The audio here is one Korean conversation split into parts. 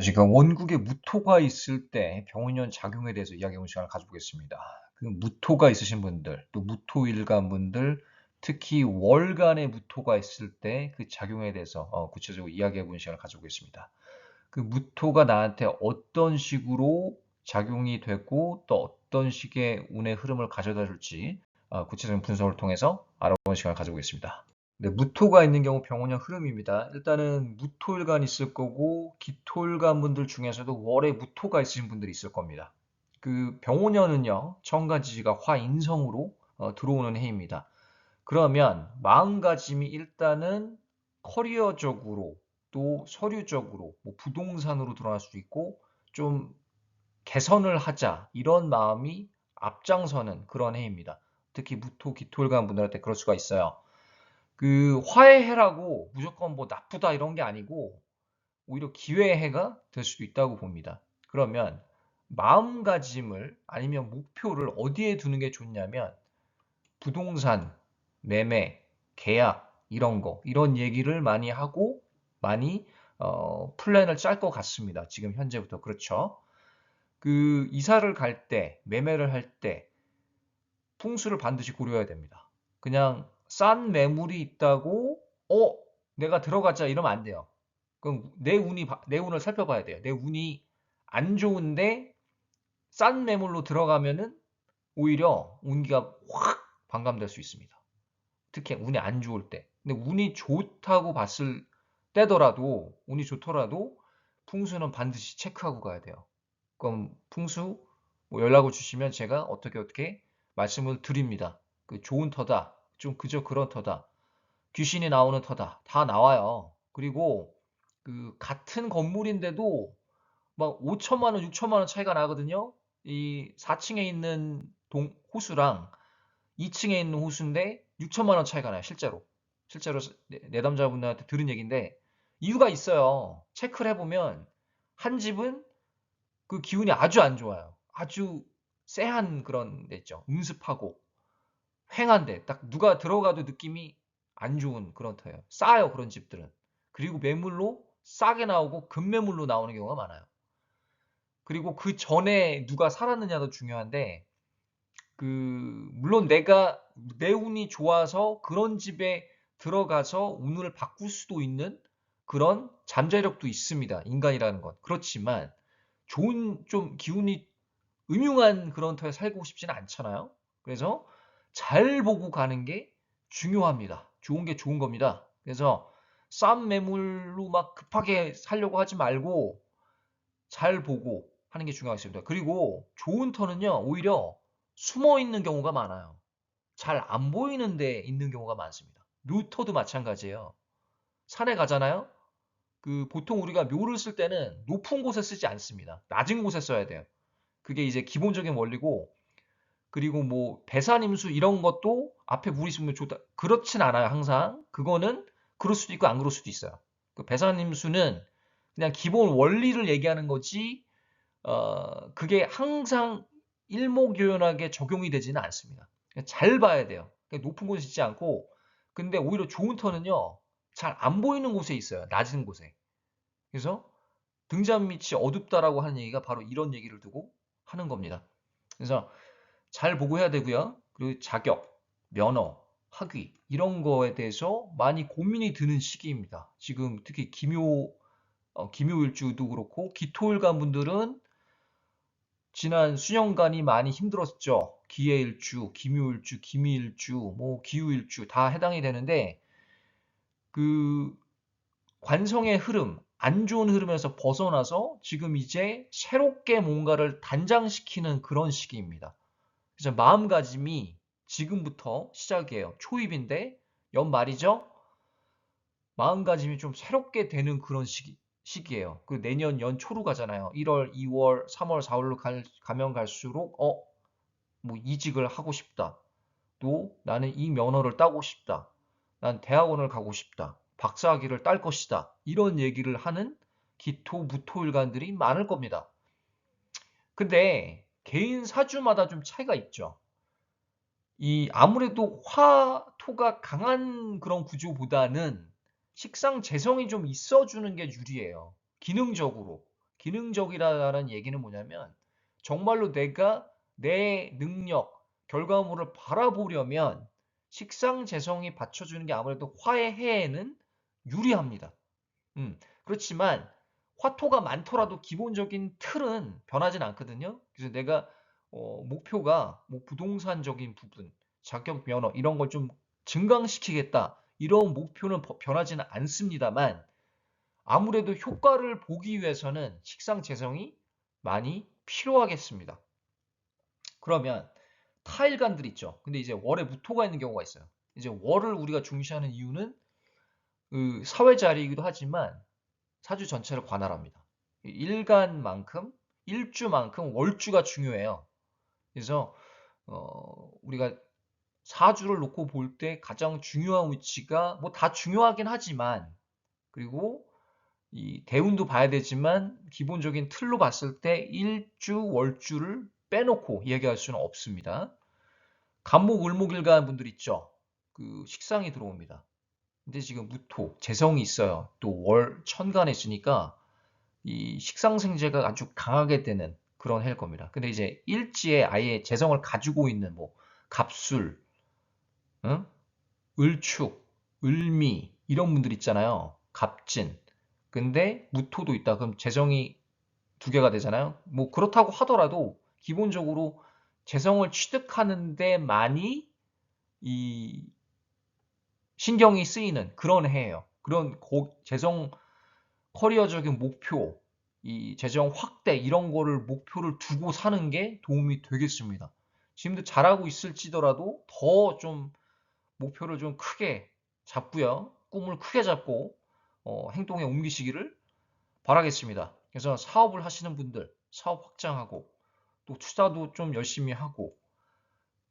지금 원국에 무토가 있을 때 병원년 작용에 대해서 이야기해보는 시간을 가져보겠습니다. 그 무토가 있으신 분들, 또 무토일간 분들, 특히 월간에 무토가 있을 때 그 작용에 대해서 구체적으로 이야기해보는 시간을 가져보겠습니다. 그 무토가 나한테 어떤 식으로 작용이 되고 또 어떤 식의 운의 흐름을 가져다 줄지 구체적인 분석을 통해서 알아보는 시간을 가져보겠습니다. 네, 무토가 있는 경우 병원형 흐름입니다. 일단은 무토일간 있을 거고 기토일간 분들 중에서도 월에 무토가 있으신 분들이 있을 겁니다. 그 병원년은요, 천간지지가 화인성으로 들어오는 해입니다. 그러면 마음가짐이 일단은 커리어적으로 또 서류적으로 뭐 부동산으로 드러날 수도 있고 좀 개선을 하자 이런 마음이 앞장서는 그런 해입니다. 특히 무토, 기토일간 분들한테 그럴 수가 있어요. 그 화의 해라고 무조건 뭐 나쁘다 이런 게 아니고 오히려 기회의 해가 될 수도 있다고 봅니다. 그러면 마음가짐을 아니면 목표를 어디에 두는 게 좋냐면 부동산, 매매, 계약 이런 거 이런 얘기를 많이 하고 많이 플랜을 짤 것 같습니다. 지금 현재부터 그렇죠. 그 이사를 갈 때, 매매를 할 때 풍수를 반드시 고려해야 됩니다. 그냥 싼 매물이 있다고 내가 들어가자 이러면 안 돼요. 그럼 내 운을 살펴봐야 돼요. 내 운이 안 좋은데 싼 매물로 들어가면은 오히려 운기가 확 반감될 수 있습니다. 특히 운이 안 좋을 때. 근데 운이 좋다고 봤을 때더라도 운이 좋더라도 풍수는 반드시 체크하고 가야 돼요. 그럼 풍수 뭐 연락을 주시면 제가 어떻게 말씀을 드립니다. 그 좋은 터다. 좀 그저 그런 터다. 귀신이 나오는 터다. 다 나와요. 그리고 그 같은 건물인데도 막 5천만 원, 6천만 원 차이가 나거든요. 이 4층에 있는 호수랑 2층에 있는 호수인데 6천만 원 차이가 나요. 실제로. 실제로 내담자분들한테 들은 얘기인데 이유가 있어요. 체크를 해보면 한 집은 그 기운이 아주 안 좋아요. 아주 쎄한 그런 데 있죠. 음습하고 횡한데 딱 누가 들어가도 느낌이 안 좋은 그런 터예요. 싸요 그런 집들은. 그리고 매물로 싸게 나오고 급매물로 나오는 경우가 많아요. 그리고 그 전에 누가 살았느냐도 중요한데 그 물론 내가 내 운이 좋아서 그런 집에 들어가서 운을 바꿀 수도 있는 그런 잠재력도 있습니다. 인간이라는 건. 그렇지만 좋은 좀 기운이 음흉한 그런 터에 살고 싶지는 않잖아요. 그래서 잘 보고 가는 게 중요합니다. 좋은 게 좋은 겁니다. 그래서 싼 매물로 막 급하게 살려고 하지 말고 잘 보고 하는 게 중요하겠습니다. 그리고 좋은 터는요, 오히려 숨어 있는 경우가 많아요. 잘 안 보이는 데 있는 경우가 많습니다. 묘터도 마찬가지예요. 산에 가잖아요? 그 보통 우리가 묘를 쓸 때는 높은 곳에 쓰지 않습니다. 낮은 곳에 써야 돼요. 그게 이제 기본적인 원리고, 그리고 뭐 배산임수 이런 것도 앞에 물 있으면 좋다. 그렇진 않아요, 항상. 그거는 그럴 수도 있고 안 그럴 수도 있어요. 그 배산임수는 그냥 기본 원리를 얘기하는 거지, 그게 항상 일목요연하게 적용이 되지는 않습니다. 잘 봐야 돼요. 높은 곳에 있지 않고, 근데 오히려 좋은 터는요, 잘 안 보이는 곳에 있어요. 낮은 곳에. 그래서 등잔 밑이 어둡다라고 하는 얘기가 바로 이런 얘기를 두고 하는 겁니다. 그래서 잘 보고 해야 되고요. 그리고 자격, 면허, 학위 이런 거에 대해서 많이 고민이 드는 시기입니다. 지금 특히 기묘일주도 그렇고 기토일간 분들은 지난 수년간이 많이 힘들었죠. 기해일주, 기묘일주, 기미일주, 뭐 기후일주 다 해당이 되는데 그 관성의 흐름, 안 좋은 흐름에서 벗어나서 지금 이제 새롭게 뭔가를 단장시키는 그런 시기입니다. 그래서 마음가짐이 지금부터 시작이에요. 초입인데 연말이죠. 마음가짐이 좀 새롭게 되는 그런 시기예요. 그 내년 연초로 가잖아요. 1월, 2월, 3월, 4월로 가면 갈수록 뭐 이직을 하고 싶다. 또 나는 이 면허를 따고 싶다. 난 대학원을 가고 싶다. 박사학위를 딸 것이다. 이런 얘기를 하는 기토, 무토일간들이 많을 겁니다. 근데 개인 사주마다 좀 차이가 있죠. 이 아무래도 화토가 강한 그런 구조보다는 식상 재성이 좀 있어주는 게 유리해요. 기능적으로. 기능적이라는 얘기는 뭐냐면 정말로 내가 내 능력, 결과물을 바라보려면 식상재성이 받쳐주는 게 아무래도 화의 해에는 유리합니다. 그렇지만 화토가 많더라도 기본적인 틀은 변하진 않거든요. 그래서 내가 목표가 뭐 부동산적인 부분, 자격 면허 이런 걸 좀 증강시키겠다. 이런 목표는 변하지는 않습니다만 아무래도 효과를 보기 위해서는 식상재성이 많이 필요하겠습니다. 그러면 타일간들 있죠. 근데 이제 월에 무토가 있는 경우가 있어요. 이제 월을 우리가 중시하는 이유는 그 사회 자리이기도 하지만 사주 전체를 관할합니다. 일간만큼, 일주만큼 월주가 중요해요. 그래서 우리가 사주를 놓고 볼 때 가장 중요한 위치가 뭐 다 중요하긴 하지만 그리고 이 대운도 봐야 되지만 기본적인 틀로 봤을 때 일주, 월주를 빼놓고 이야기할 수는 없습니다. 간목, 을목일간 분들 있죠. 그 식상이 들어옵니다. 근데 지금 무토, 재성이 있어요. 또 월, 천간에 있으니까 이 식상생재가 아주 강하게 되는 그런 해일 겁니다. 근데 이제 일지에 아예 재성을 가지고 있는 뭐 갑술, 응? 을축, 을미 이런 분들 있잖아요. 갑진. 근데 무토도 있다. 그럼 재성이 두 개가 되잖아요. 뭐 그렇다고 하더라도 기본적으로 재성을 취득하는 데 많이 이 신경이 쓰이는 그런 해예요. 그런 재정 커리어적인 목표, 이 재정 확대 이런 거를 목표를 두고 사는 게 도움이 되겠습니다. 지금도 잘하고 있을지더라도 더 좀 목표를 좀 크게 잡고요. 꿈을 크게 잡고 행동에 옮기시기를 바라겠습니다. 그래서 사업을 하시는 분들 사업 확장하고 또 투자도 좀 열심히 하고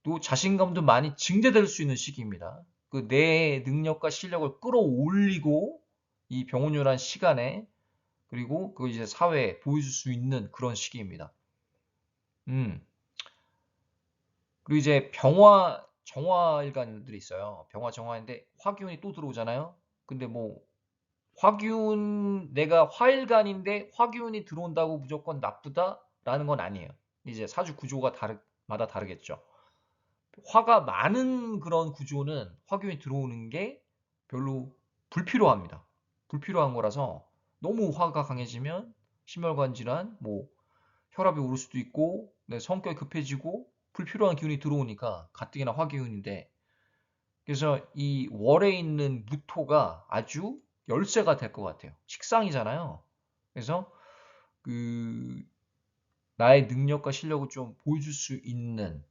또 자신감도 많이 증대될 수 있는 시기입니다. 그 내 능력과 실력을 끌어올리고 이 병원이라는 시간에 그리고 그 이제 사회에 보여줄 수 있는 그런 시기입니다. 음. 그리고 이제 병화, 정화일관들이 있어요. 병화, 정화인데 화기운이 또 들어오잖아요. 근데 뭐 화기운 내가 화일간인데 화기운이 들어온다고 무조건 나쁘다라는 건 아니에요. 이제 사주 구조가 마다 다르겠죠. 화가 많은 그런 구조는 화기운이 들어오는 게 별로 불필요합니다. 불필요한 거라서 너무 화가 강해지면 심혈관 질환, 뭐 혈압이 오를 수도 있고 네, 성격이 급해지고 불필요한 기운이 들어오니까 가뜩이나 화기운인데 그래서 이 월에 있는 무토가 아주 열쇠가 될 것 같아요. 식상이잖아요. 그래서 그 나의 능력과 실력을 좀 보여줄 수 있는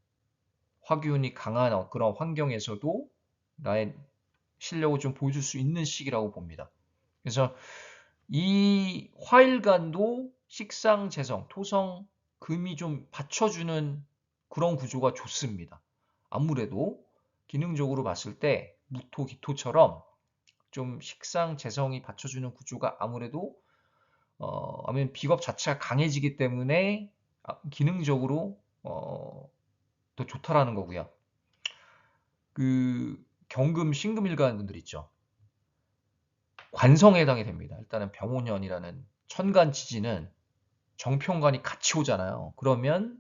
화기운이 강한 그런 환경에서도 나의 실력을 좀 보여줄 수 있는 시기라고 봅니다. 그래서 이 화일간도 식상, 재성, 토성, 금이 좀 받쳐주는 그런 구조가 좋습니다. 아무래도 기능적으로 봤을 때 무토, 기토처럼 좀 식상, 재성이 받쳐주는 구조가 아무래도 아니면 비겁 자체가 강해지기 때문에 기능적으로 더 좋다라는 거고요. 그 경금, 신금일간 분들 있죠. 관성에 해당이 됩니다. 일단은 병오년이라는 천간 지지는 정평관이 같이 오잖아요. 그러면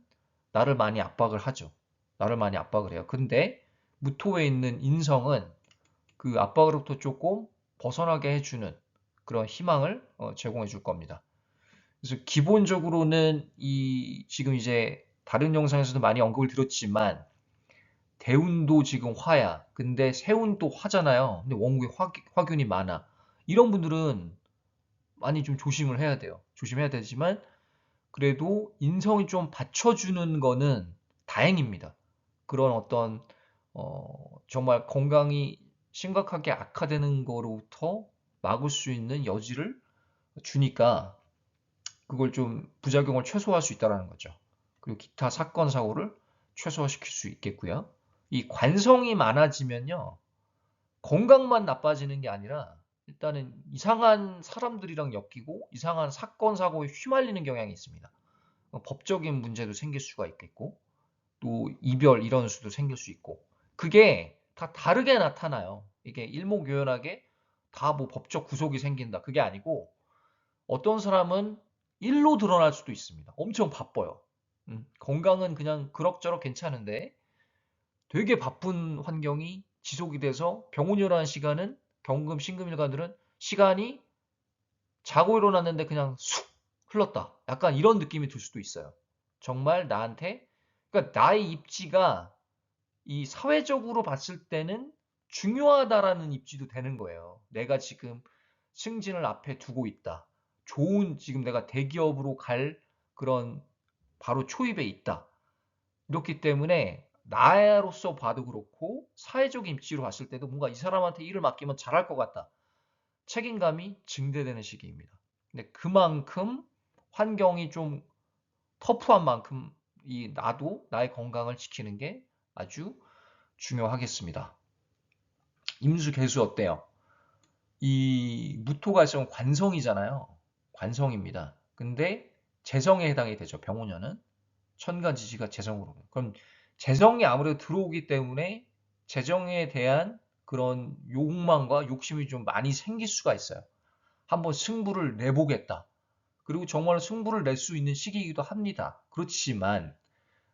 나를 많이 압박을 하죠. 나를 많이 압박을 해요. 근데 무토에 있는 인성은 그 압박으로부터 조금 벗어나게 해주는 그런 희망을 제공해 줄 겁니다. 그래서 기본적으로는 이 지금 이제 다른 영상에서도 많이 언급을 드렸지만 대운도 지금 화야. 근데 세운도 화잖아요. 근데 원국에 화균이 많아. 이런 분들은 많이 좀 조심을 해야 돼요. 조심해야 되지만 그래도 인성이 좀 받쳐주는 거는 다행입니다. 그런 어떤 정말 건강이 심각하게 악화되는 거로부터 막을 수 있는 여지를 주니까 그걸 좀 부작용을 최소화할 수 있다는 거죠. 그리고 기타 사건 사고를 최소화시킬 수 있겠고요. 이 관성이 많아지면요. 건강만 나빠지는 게 아니라 일단은 이상한 사람들이랑 엮이고 이상한 사건 사고에 휘말리는 경향이 있습니다. 법적인 문제도 생길 수가 있겠고 또 이별 이런 수도 생길 수 있고 그게 다 다르게 나타나요. 이게 일목요연하게 다 뭐 법적 구속이 생긴다. 그게 아니고 어떤 사람은 일로 드러날 수도 있습니다. 엄청 바빠요. 건강은 그냥 그럭저럭 괜찮은데 되게 바쁜 환경이 지속이 돼서 병원이라는 시간은 경금, 신금일가들은 시간이 자고 일어났는데 그냥 쑥 흘렀다. 약간 이런 느낌이 들 수도 있어요. 정말 나한테, 그러니까 나의 입지가 이 사회적으로 봤을 때는 중요하다라는 입지도 되는 거예요. 내가 지금 승진을 앞에 두고 있다. 좋은 지금 내가 대기업으로 갈 그런 바로 초입에 있다. 이렇기 때문에 나로서 봐도 그렇고 사회적 입지로 봤을 때도 뭔가 이 사람한테 일을 맡기면 잘할 것 같다. 책임감이 증대되는 시기입니다. 근데 그만큼 환경이 좀 터프한 만큼 나도 나의 건강을 지키는 게 아주 중요하겠습니다. 임수 개수 어때요? 이 무토가 있으면 관성이잖아요. 관성입니다. 근데 재성에 해당이 되죠. 병오년은 천간지지가 재성으로. 그럼 재성이 아무래도 들어오기 때문에 재정에 대한 그런 욕망과 욕심이 좀 많이 생길 수가 있어요. 한번 승부를 내보겠다. 그리고 정말 승부를 낼 수 있는 시기이기도 합니다. 그렇지만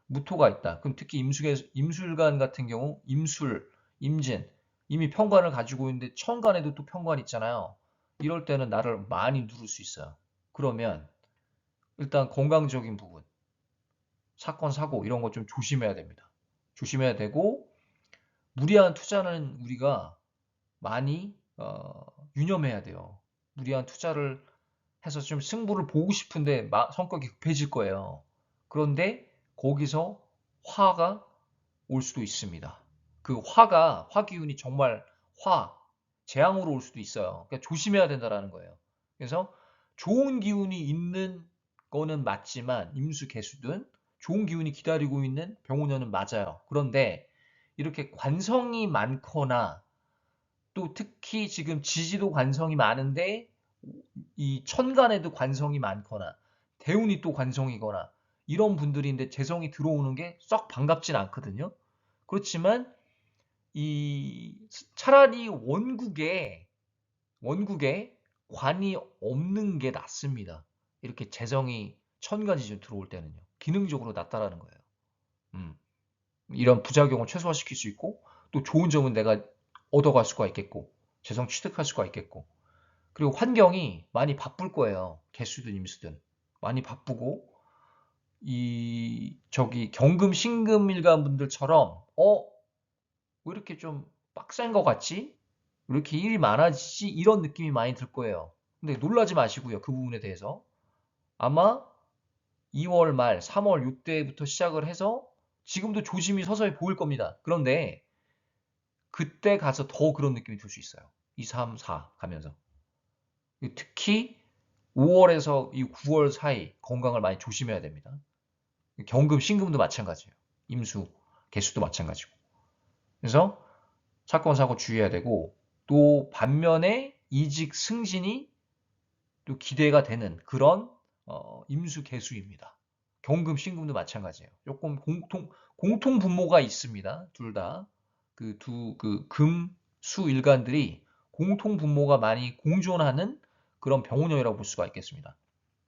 무토가 있다. 그럼 특히 임술간 같은 경우 임술, 임진 이미 편관을 가지고 있는데 천간에도 또 편관 있잖아요. 이럴 때는 나를 많이 누를 수 있어요. 그러면 일단 건강적인 부분, 사건, 사고 이런 거 좀 조심해야 됩니다. 조심해야 되고 무리한 투자는 우리가 많이 유념해야 돼요. 무리한 투자를 해서 좀 승부를 보고 싶은데 성격이 급해질 거예요. 그런데 거기서 화가 올 수도 있습니다. 그 화기운이 정말 재앙으로 올 수도 있어요. 그러니까 조심해야 된다라는 거예요. 그래서 좋은 기운이 있는 거는 맞지만 임수 개수든 좋은 기운이 기다리고 있는 병오년은 맞아요. 그런데 이렇게 관성이 많거나 또 특히 지금 지지도 관성이 많은데 이 천간에도 관성이 많거나 대운이 또 관성이거나 이런 분들인데 재성이 들어오는 게 썩 반갑진 않거든요. 그렇지만 이 차라리 원국에 관이 없는 게 낫습니다. 이렇게 재성이 천간지중 들어올 때는요. 기능적으로 낫다라는 거예요. 음. 이런 부작용을 최소화시킬 수 있고 또 좋은 점은 내가 얻어갈 수가 있겠고 재성 취득할 수가 있겠고 그리고 환경이 많이 바쁠 거예요. 개수든 임수든 많이 바쁘고 저기 경금 신금 일간 분들처럼 왜 이렇게 좀 빡센 것 같지? 왜 이렇게 일이 많아지지? 이런 느낌이 많이 들 거예요. 근데 놀라지 마시고요. 그 부분에 대해서 아마 2월 말 3월 이때부터 시작을 해서 지금도 조짐이 서서히 보일 겁니다. 그런데 그때 가서 더 그런 느낌이 들 수 있어요. 2, 3, 4 가면서. 특히 5월에서 이 9월 사이 건강을 많이 조심해야 됩니다. 경금, 신금도 마찬가지예요. 임수, 개수도 마찬가지고. 그래서 사건, 사고 주의해야 되고 또 반면에 이직, 승진이 또 기대가 되는 그런 임수, 개수입니다. 경금, 신금도 마찬가지예요. 조금 공통 분모가 있습니다. 둘 다. 그 금, 수 일간들이 공통 분모가 많이 공존하는 그런 병원형이라고 볼 수가 있겠습니다.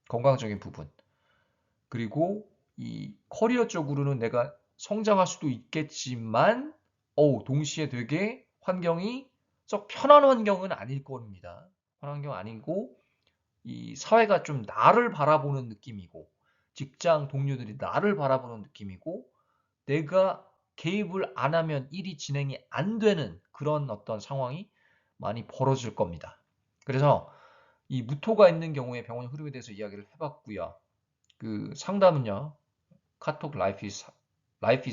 건강적인 부분. 그리고 이 커리어 쪽으로는 내가 성장할 수도 있겠지만, 동시에 되게 환경이 썩 편한 환경은 아닐 겁니다. 편한 환경 아니고, 이 사회가 좀 나를 바라보는 느낌이고, 직장 동료들이 나를 바라보는 느낌이고, 내가 개입을 안 하면 일이 진행이 안 되는 그런 어떤 상황이 많이 벌어질 겁니다. 그래서 이 무토가 있는 경우에 병원 흐름에 대해서 이야기를 해봤고요. 그 상담은요, 카톡 라이프 이즈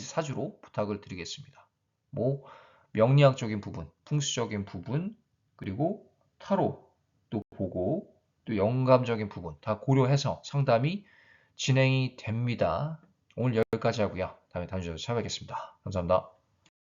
사주로 부탁을 드리겠습니다. 뭐 명리학적인 부분, 풍수적인 부분, 그리고 타로도 보고 또 영감적인 부분 다 고려해서 상담이 진행이 됩니다. 오늘 여기까지 하고요. 다음에 다음 주에 찾아뵙겠습니다. 감사합니다.